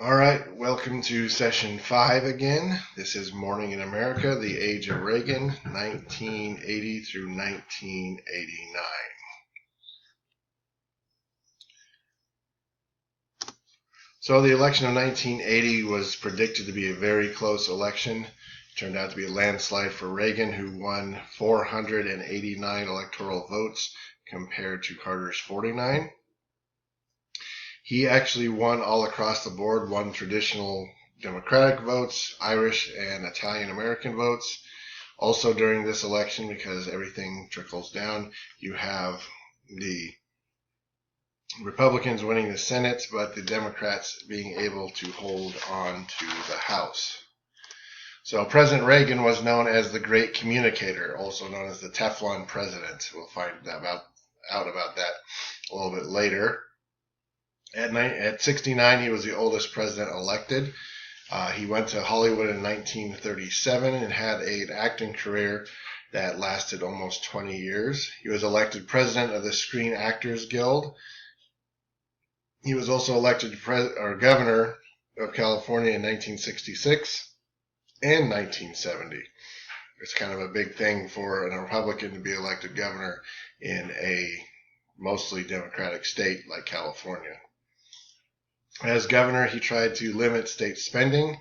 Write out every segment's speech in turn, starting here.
All right, welcome to session 5 again. This is Morning in America, the Age of Reagan, 1980 through 1989. So the election of 1980 was predicted to be a very close election. It turned out to be a landslide for Reagan, who won 489 electoral votes compared to Carter's 49. He actually won all across the board, won traditional Democratic votes, Irish and Italian American votes. Also during this election, because everything trickles down, you have the Republicans winning the Senate, but the Democrats being able to hold on to the House. So President Reagan was known as the Great Communicator, also known as the Teflon President. We'll find out about that a little bit later. At 69, he was the oldest president elected. He went to Hollywood in 1937 and had an acting career that lasted almost 20 years. He was elected president of the Screen Actors Guild. He was also elected governor of California in 1966 and 1970. It's kind of a big thing for a Republican to be elected governor in a mostly Democratic state like California. As governor, he tried to limit state spending.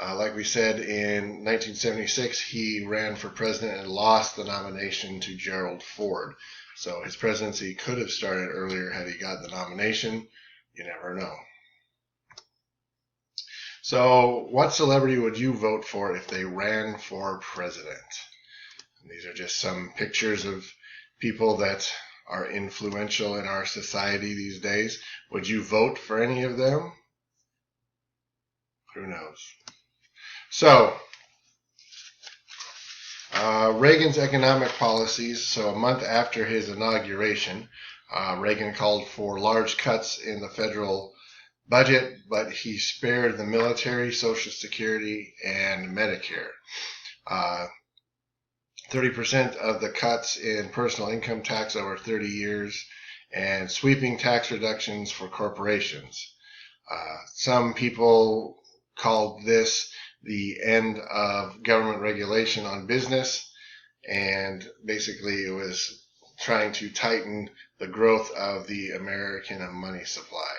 Like we said, in 1976, he ran for president and lost the nomination to Gerald Ford. So his presidency could have started earlier had he got the nomination. You never know. So what celebrity would you vote for if they ran for president? And these are just some pictures of people that are influential in our society these days. Would you vote for any of them? Who knows? So, Reagan's economic policies. So a month after his inauguration, Reagan called for large cuts in the federal budget, but he spared the military, Social Security, and Medicare. 30% of the cuts in personal income tax over 30 years, and sweeping tax reductions for corporations. Some people called this the end of government regulation on business, and basically it was trying to tighten the growth of the American money supply.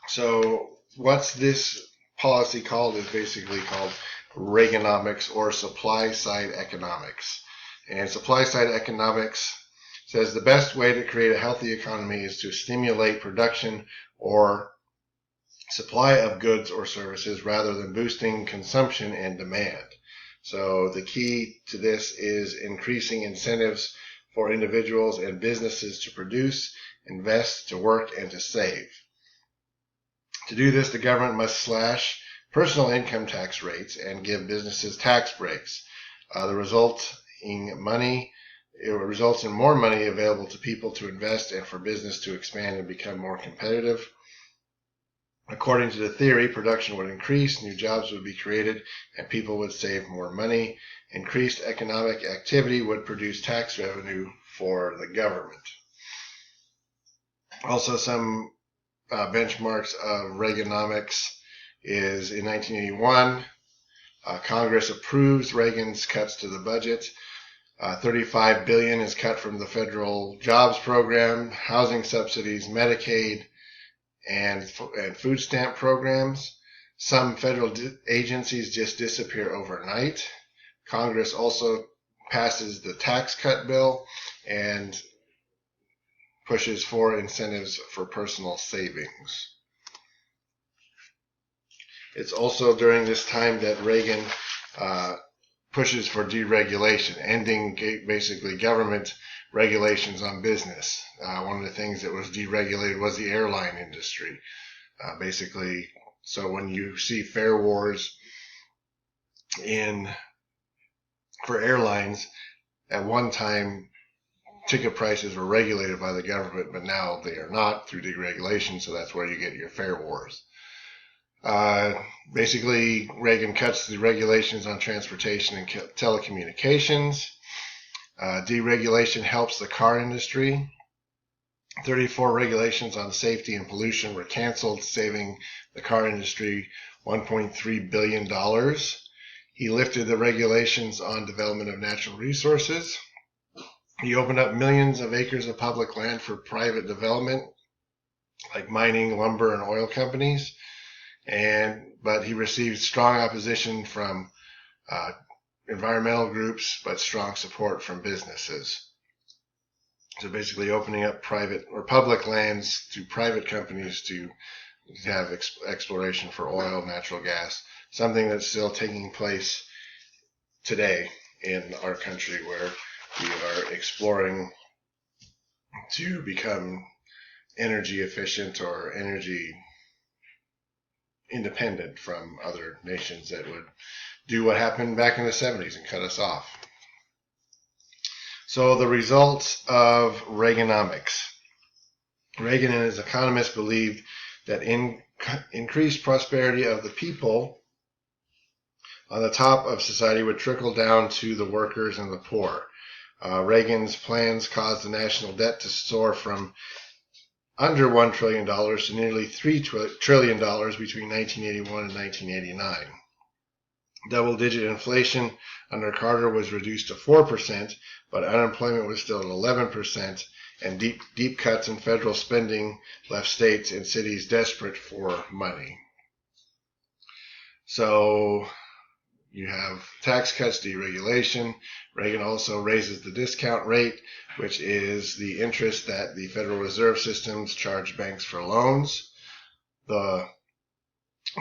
So what's this policy called is basically called Reaganomics, or supply side economics. And supply side economics says the best way to create a healthy economy is to stimulate production or supply of goods or services rather than boosting consumption and demand. So the key to this is increasing incentives for individuals and businesses to produce, invest, to work, and to save. To do this, the government must slash personal income tax rates and give businesses tax breaks. It results in more money available to people to invest and for business to expand and become more competitive. According to the theory, production would increase, new jobs would be created, and people would save more money. Increased economic activity would produce tax revenue for the government. Also, some benchmarks of Reaganomics is in 1981, Congress approves Reagan's cuts to the budget. $35 billion is cut from the federal jobs program, housing subsidies, Medicaid, and food stamp programs. Some federal agencies just disappear overnight. Congress also passes the tax cut bill and pushes for incentives for personal savings. It's also during this time that Reagan pushes for deregulation, ending basically government regulations on business. One of the things that was deregulated was the airline industry. Basically, so when you see fare wars for airlines, at one time ticket prices were regulated by the government, but now they are not through deregulation, so that's where you get your fare wars. Basically, Reagan cuts the regulations on transportation and telecommunications. Deregulation helps the car industry. 34 regulations on safety and pollution were canceled, saving the car industry $1.3 billion. He lifted the regulations on development of natural resources. He opened up millions of acres of public land for private development, like mining, lumber, and oil companies. But he received strong opposition from environmental groups, but strong support from businesses. So basically opening up private or public lands to private companies to have exploration for oil, natural gas, something that's still taking place today in our country, where we are exploring to become energy efficient or energy independent from other nations that would do what happened back in the 70s and cut us off. So the results of Reaganomics. Reagan and his economists believed that increased prosperity of the people on the top of society would trickle down to the workers and the poor. Reagan's plans caused the national debt to soar from under $1 trillion to nearly $3 trillion between 1981 and 1989. Double-digit inflation under Carter was reduced to 4%, but unemployment was still at 11%, and deep cuts in federal spending left states and cities desperate for money. So you have tax cuts, deregulation. Reagan also raises the discount rate, which is the interest that the Federal Reserve systems charge banks for loans. The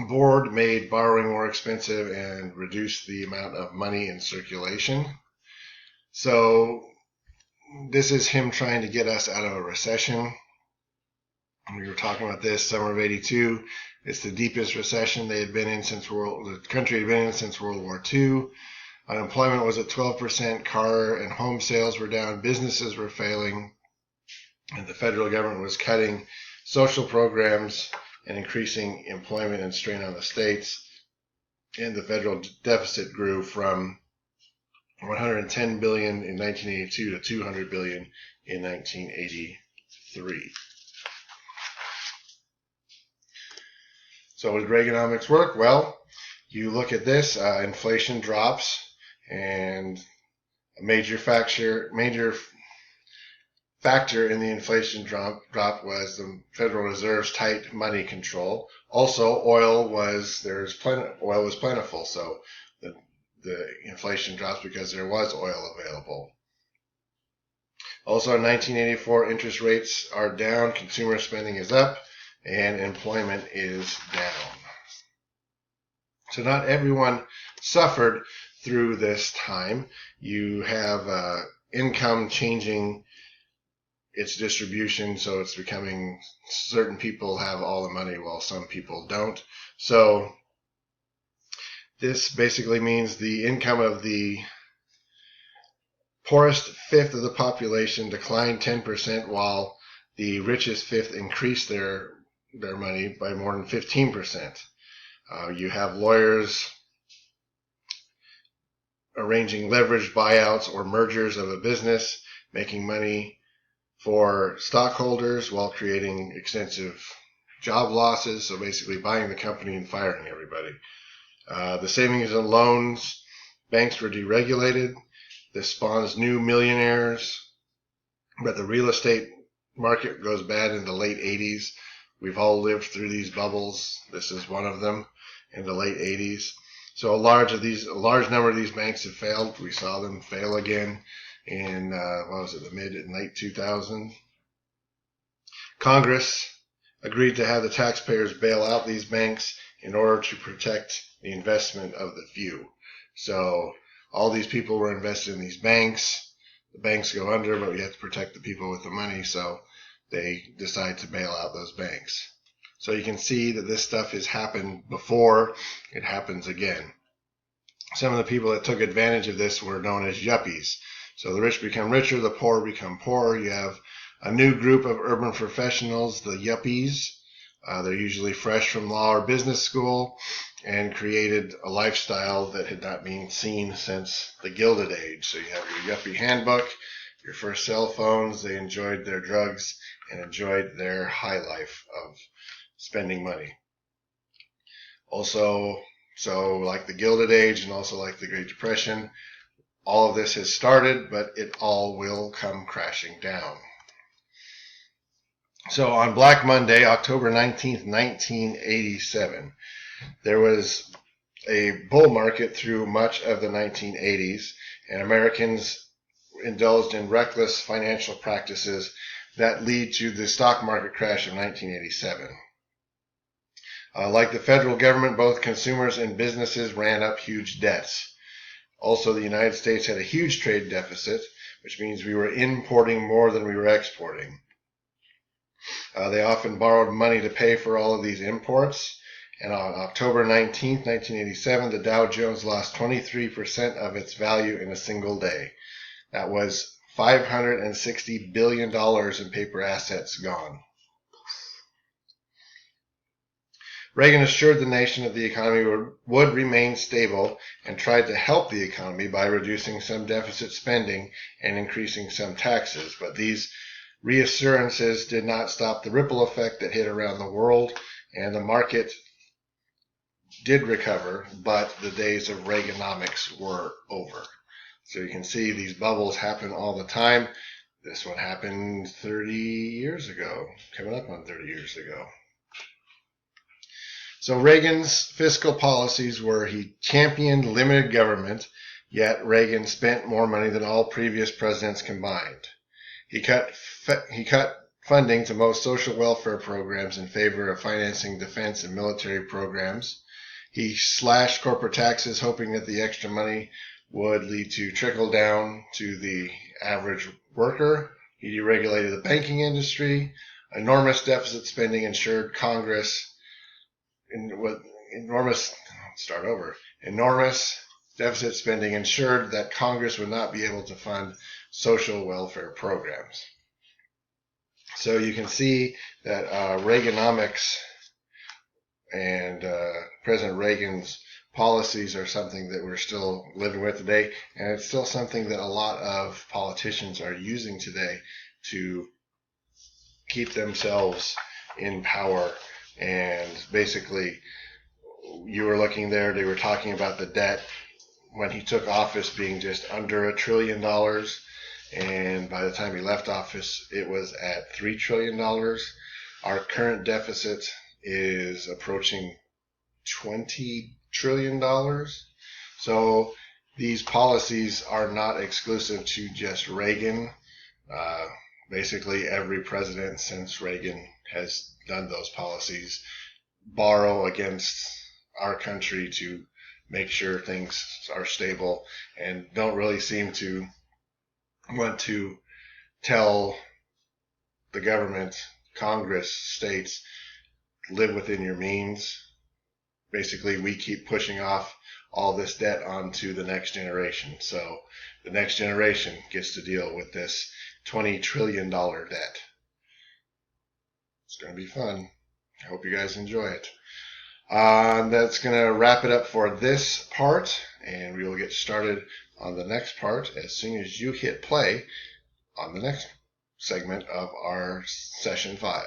board made borrowing more expensive and reduced the amount of money in circulation. So this is him trying to get us out of a recession. We were talking about this summer of '82. It's the deepest recession the country had been in since World War II. Unemployment was at 12%. Car and home sales were down. Businesses were failing, and the federal government was cutting social programs and increasing employment and strain on the states. And the federal deficit grew from $110 billion in 1982 to $200 billion in 1983. So would Reaganomics work? Well, you look at this, inflation drops, and a major factor in the inflation drop was the Federal Reserve's tight money control. Also, oil was plentiful, so the inflation drops because there was oil available. Also, in 1984, interest rates are down, consumer spending is up, and employment is down. So not everyone suffered through this time. You have income changing its distribution, so it's becoming certain people have all the money while some people don't. So this basically means the income of the poorest fifth of the population declined 10%, while the richest fifth increased their money by more than 15%. You have lawyers arranging leveraged buyouts or mergers of a business, making money for stockholders while creating extensive job losses, so basically buying the company and firing everybody. The savings and loans, banks were deregulated. This spawns new millionaires, but the real estate market goes bad in the late 80s. We've all lived through these bubbles. This is one of them in the late 80s. So a large number of these banks have failed. We saw them fail again in, the mid and late 2000s. Congress agreed to have the taxpayers bail out these banks in order to protect the investment of the few. So all these people were invested in these banks. The banks go under, but we have to protect the people with the money, so they decide to bail out those banks. So you can see that this stuff has happened before. It happens again. Some of the people that took advantage of this were known as yuppies. So the rich become richer, the poor become poorer. You have a new group of urban professionals, the yuppies. They're usually fresh from law or business school and created a lifestyle that had not been seen since the Gilded Age. So you have your yuppie handbook, your first cell phones. They enjoyed their drugs and enjoyed their high life of spending money. Also, so like the Gilded Age and also like the Great Depression, all of this has started, but it all will come crashing down. So on Black Monday, October 19th, 1987, there was a bull market through much of the 1980s, and Americans indulged in reckless financial practices that lead to the stock market crash of 1987. Like the federal government, both consumers and businesses ran up huge debts. Also, the United States had a huge trade deficit, which means we were importing more than we were exporting. They often borrowed money to pay for all of these imports. And on October 19th, 1987, the Dow Jones lost 23% of its value in a single day. That was $560 billion in paper assets gone. Reagan assured the nation that the economy would remain stable and tried to help the economy by reducing some deficit spending and increasing some taxes. But these reassurances did not stop the ripple effect that hit around the world, and the market did recover, but the days of Reaganomics were over. So you can see these bubbles happen all the time. This one happened 30 years ago, coming up on 30 years ago. So Reagan's fiscal policies were he championed limited government, yet Reagan spent more money than all previous presidents combined. He cut funding to most social welfare programs in favor of financing defense and military programs. He slashed corporate taxes, hoping that the extra money would lead to trickle down to the average worker. He deregulated the banking industry. Enormous deficit spending ensured Congress enormous deficit spending ensured that Congress would not be able to fund social welfare programs. So you can see that Reaganomics and President Reagan's policies are something that we're still living with today, and it's still something that a lot of politicians are using today to keep themselves in power. And basically, you were looking there, they were talking about the debt when he took office being just under $1 trillion. And by the time he left office, it was at $3 trillion. Our current deficit is approaching $20 trillion. So these policies are not exclusive to just Reagan. Basically, every president since Reagan has done those policies, borrow against our country to make sure things are stable, and don't really seem to want to tell the government, Congress, states, live within your means. Basically, we keep pushing off all this debt onto the next generation. So the next generation gets to deal with this $20 trillion debt. It's going to be fun. I hope you guys enjoy it. That's going to wrap it up for this part, and we will get started on the next part as soon as you hit play on the next segment of our session 5.